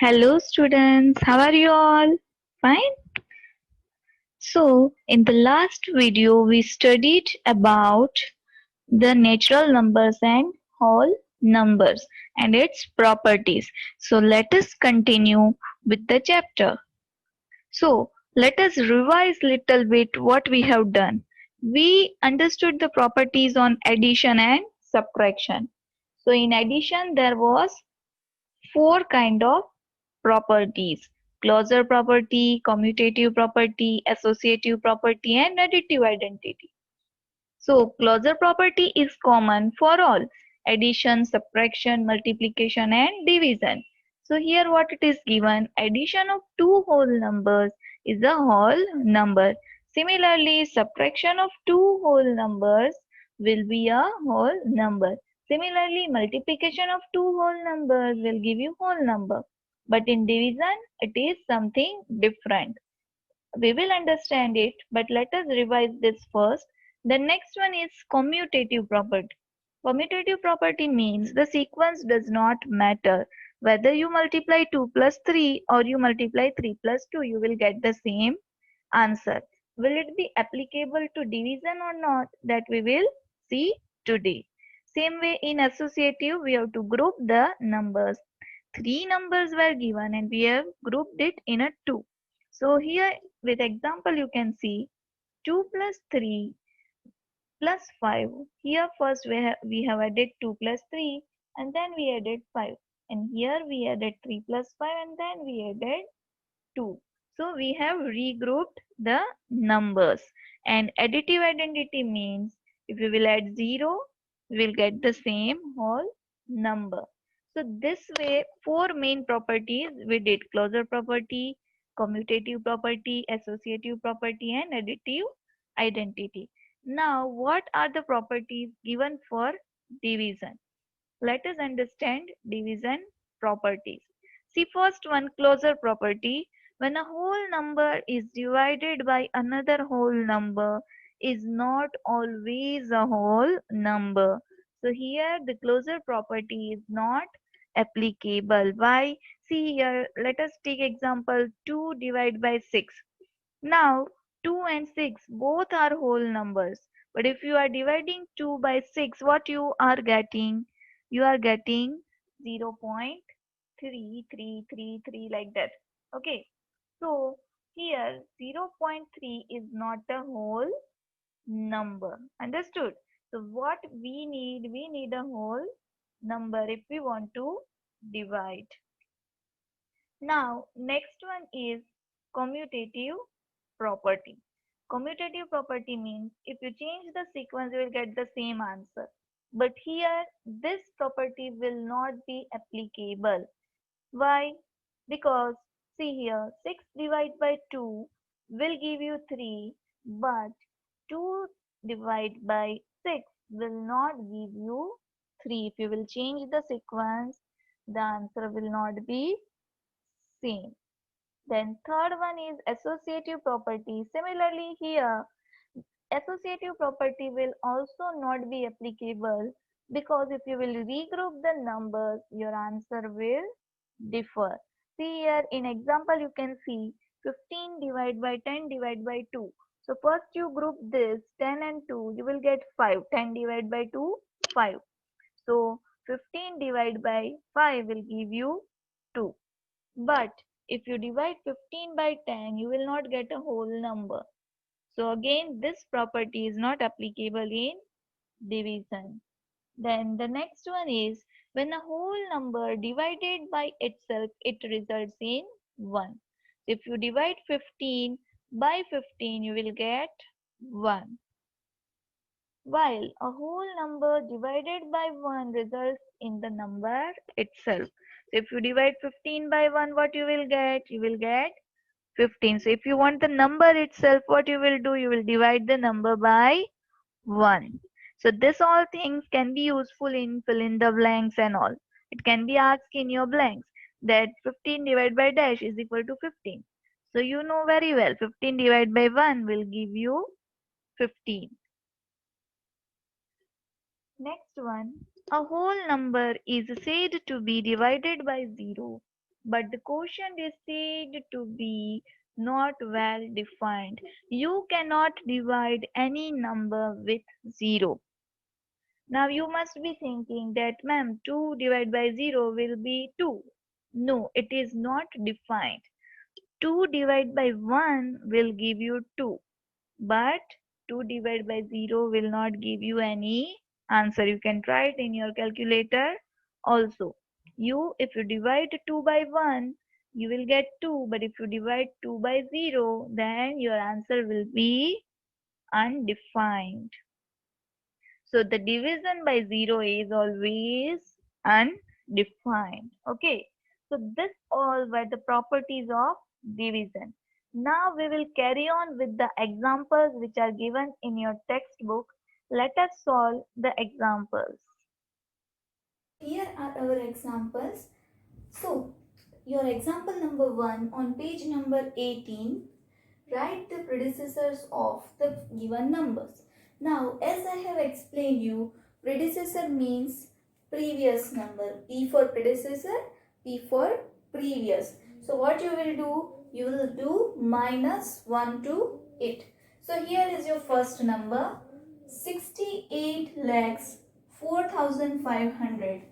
Hello students, how are you all? Fine? So, in the last video we studied about the natural numbers and whole numbers and its properties. So, let us continue with the chapter. So, let us revise little bit what we have done. We understood the properties on addition and subtraction. So, in addition there was four kind of properties: closure property, commutative property, associative property, and additive identity. So closure property is common for all: addition, subtraction, multiplication, and division. So here what it is given: addition of two whole numbers is a whole number. Similarly, subtraction of two whole numbers will be a whole number. Similarly, multiplication of two whole numbers will give you whole number. But in division, it is something different. We will understand it, but let us revise this first. The next one is commutative property. Commutative property means the sequence does not matter. Whether you multiply 2 plus 3 or you multiply 3 plus 2, you will get the same answer. Will it be applicable to division or not? That we will see today. Same way in associative, we have to group the numbers. Three numbers were given and we have grouped it in a two. So here with example you can see 2 plus 3 plus 5. Here first we have added 2 plus 3 and then we added 5. And here we added 3 plus 5 and then we added 2. So we have regrouped the numbers. And additive identity means if we will add 0, we will get the same whole number. So this way, four main properties we did: closure property, commutative property, associative property, and additive identity. Now, what are the properties given for division? Let us understand division properties. See, first one, closure property. When a whole number is divided by another whole number, is not always a whole number. So here the closure property is not applicable. Why? See here, let us take example 2 divided by 6. Now 2 and 6 both are whole numbers. But if you are dividing 2 by 6, what you are getting? You are getting 0.3333 like that. Okay. So here 0.3 is not a whole number. Understood? So what we need a whole number if we want to divide. Now, next one is commutative property. Commutative property means if you change the sequence, you will get the same answer. But here, this property will not be applicable. Why? Because, see here, 6 divided by 2 will give you 3, but 2 divided by 6 will not give you 3. If you will change the sequence, the answer will not be same. Then third one is associative property. Similarly here, associative property will also not be applicable because if you will regroup the numbers, your answer will differ. See here in example you can see 15 divided by 10 divided by 2. So first you group this 10 and 2, you will get 5. 10 divided by 2, 5. So 15 divided by 5 will give you 2. But if you divide 15 by 10, you will not get a whole number. So again, this property is not applicable in division. Then the next one is when a whole number divided by itself, it results in 1. If you divide 15 by 15, you will get 1. While a whole number divided by 1 results in the number itself. So if you divide 15 by 1, what you will get? You will get 15. So if you want the number itself, what you will do? You will divide the number by 1. So this all things can be useful in fill in the blanks and all. It can be asked in your blanks that 15 divided by dash is equal to 15. So you know very well 15 divided by 1 will give you 15. Next one, a whole number is said to be divided by 0 but the quotient is said to be not well defined. You cannot divide any number with 0. Now you must be thinking that, ma'am, 2 divided by 0 will be 2. No, it is not defined. 2 divided by 1 will give you 2, but 2 divided by 0 will not give you any answer. You can try it in your calculator also. If you divide 2 by 1, you will get 2, but if you divide 2 by 0, then your answer will be undefined. So the division by 0 is always undefined. Okay. So this all were the properties of division. Now we will carry on with the examples which are given in your textbook. Let us solve the examples. Here are our examples. So, your example number 1 on page number 18, write the predecessors of the given numbers. Now, as I have explained you, predecessor means previous number. P for predecessor, P for previous. So, what you will do? You will do minus 1 to it. So, here is your first number, 68 lakhs 4,500.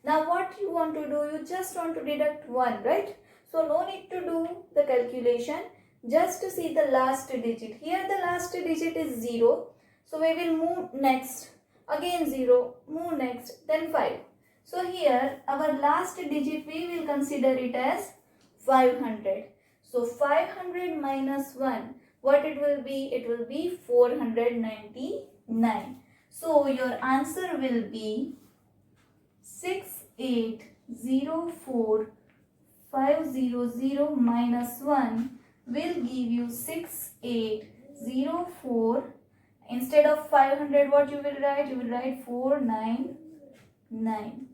Now what you want to do, you just want to deduct 1, right? So no need to do the calculation, just to see the last digit. Here the last digit is 0. So we will move next, again 0, move next, then 5. So here our last digit we will consider it as 500. So 500 minus 1, what it will be? It will be 499. So your answer will be 6804500 minus 1 will give you 6804. Instead of 500, what you will write? You will write 499.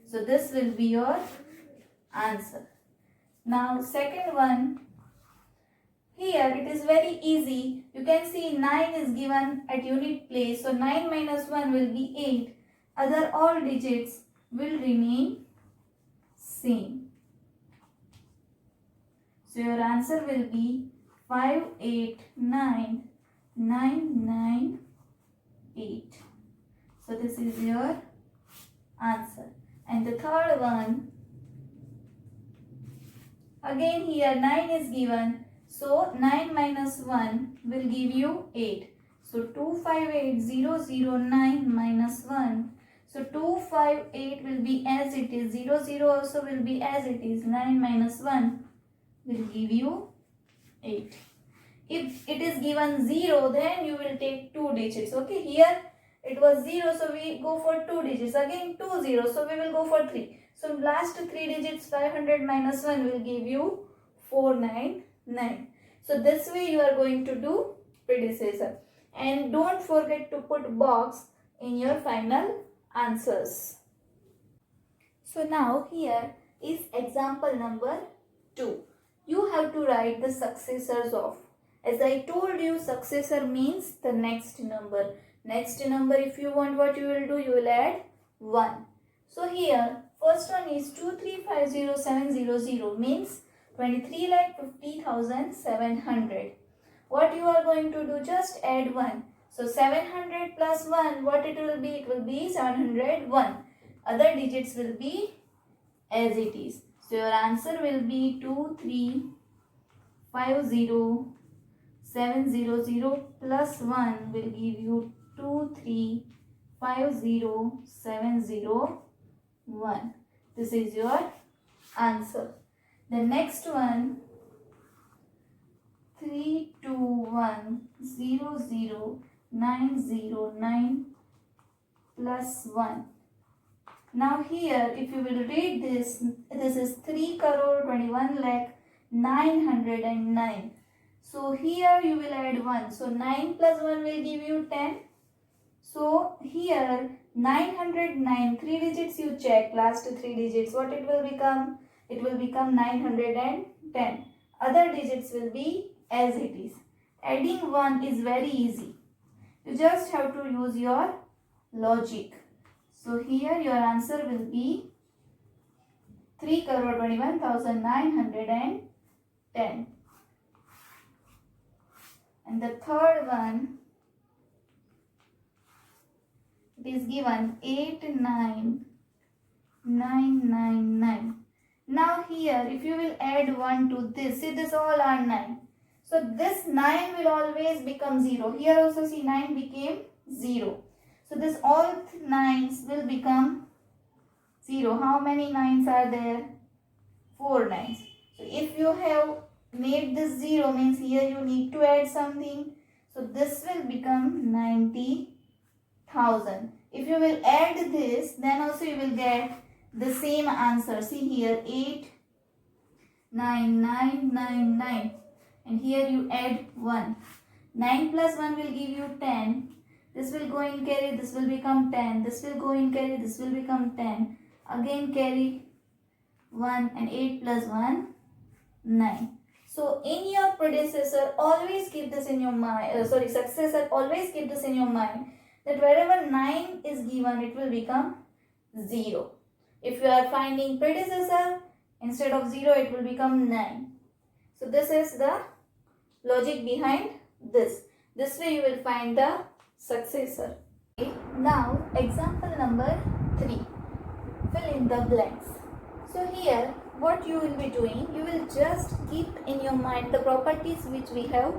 So this will be your answer. Now second one, here it is very easy. You can see 9 is given at unit place. So 9 minus 1 will be 8. Other all digits will remain same. So your answer will be 589998. So this is your answer. And the third one, again here 9 is given. So 9 minus 1 will give you 8. So 258009 minus 1. So 258 will be as it is. 00 also will be as it is. 9 minus 1 will give you 8. If it is given 0, then you will take 2 digits. Okay, here it was 0, so we go for 2 digits. Again 2 zeros, so we will go for 3. So last 3 digits, 500 minus 1 will give you 499. So this way you are going to do predecessor. And don't forget to put box in your final answers. So now here is example number 2. You have to write the successors of. As I told you, successor means the next number. Next number, if you want, what you will do, you will add 1. So here, first one is 2350700 means 23,50,700. What you are going to do, just add 1. So 700 plus 1, what it will be? It will be 701. Other digits will be as it is. So your answer will be 2350700 plus 1 will give you 2350701. This is your answer. The next one, 32100909 plus 1. Now here, if you will read this, this is 3 crore 21 lakh 909. So here you will add 1. So 9 plus 1 will give you 10. So here 909, 3 digits you check, last 3 digits, what it will become? It will become 910. Other digits will be as it is. Adding 1 is very easy. You just have to use your logic. So here your answer will be 3,21,910. And the third one, it is given 89999. Now here, if you will add 1 to this, see this all are 9. So this 9 will always become 0. Here also see 9 became 0. So this all 9s will become 0. How many 9s are there? 4 9s. So if you have made this 0, means here you need to add something. So this will become 90,000. If you will add this, then also you will get the same answer. See here 89999, and here you add 1. 9 plus 1 will give you 10. This will go in carry, this will become 10. This will go in carry, this will become 10. Again carry 1, and 8 plus 1, 9. So in your predecessor, always keep this in your mind, successor, always keep this in your mind, that wherever 9 is given, it will become 0. If you are finding predecessor, instead of 0, it will become 9. So this is the logic behind this. This way you will find the successor. Okay. Now example number 3. Fill in the blanks. So here what you will be doing, you will just keep in your mind the properties which we have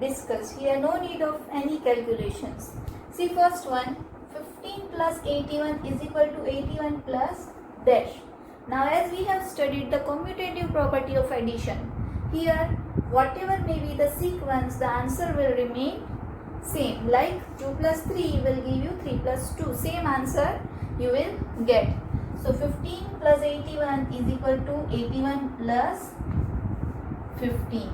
discussed. Here no need of any calculations. See first one, 15 plus 81 is equal to 81 plus dash. Now as we have studied the commutative property of addition, here whatever may be the sequence, the answer will remain same. Like 2 plus 3 will give you 3 plus 2. Same answer you will get. So 15 plus 81 is equal to 81 plus 15.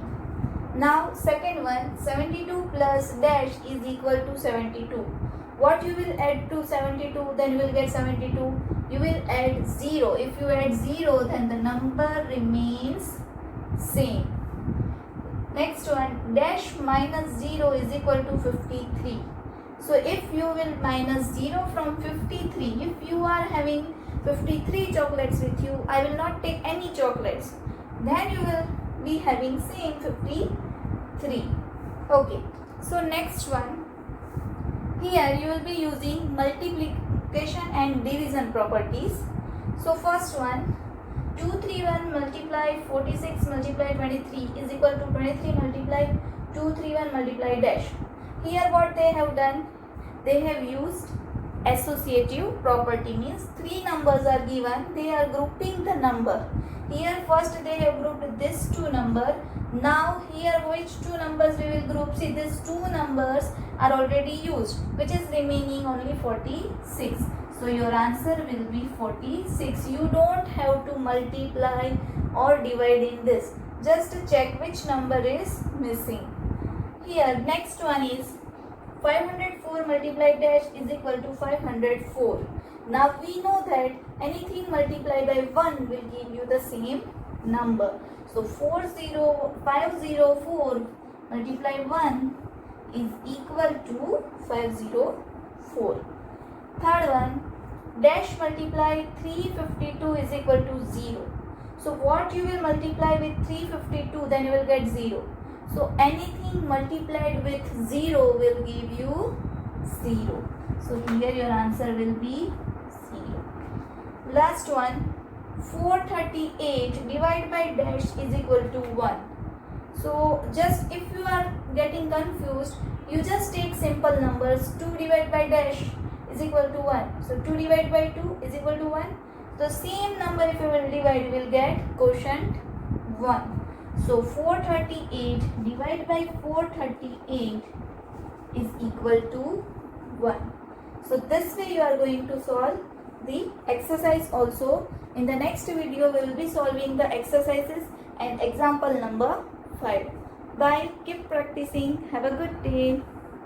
Now second one, 72 plus dash is equal to 72. What you will add to 72? Then you will get 72. You will add 0. If you add 0, then the number remains same. Next one, dash minus 0 is equal to 53. So if you will minus 0 from 53, if you are having 53 chocolates with you, I will not take any chocolates. Then you will be having same 53. Okay. So next one, here you will be using multiplication and division properties. So first one, 231 multiply 46 multiply 23 is equal to 23 multiply 231 multiply dash. Here what they have done, they have used associative property, means 3 numbers are given, they are grouping the number. Here first they have grouped this 2 number. Now here which 2 numbers we will group? See, these 2 numbers are already used, which is remaining only 46. So your answer will be 46. You don't have to multiply or divide in this. Just check which number is missing. Here next one is 504 multiplied dash is equal to 504. Now we know that anything multiplied by 1 will give you the same number. So 504 multiply 1 is equal to 504. Third one, dash multiply 352 is equal to 0. So what you will multiply with 352, then you will get 0. So anything multiplied with 0 will give you 0. So here your answer will be 0. Last one, 438 divided by dash is equal to 1. So just if you are getting confused, you just take simple numbers. 2 divided by dash is equal to 1. So 2 divided by 2 is equal to 1. The same number if you will divide, you will get quotient 1. So 438 divided by 438 is equal to 1. So this way you are going to solve the exercise also. In the next video we will be solving the exercises and example number 5. Bye. Keep practicing. Have a good day.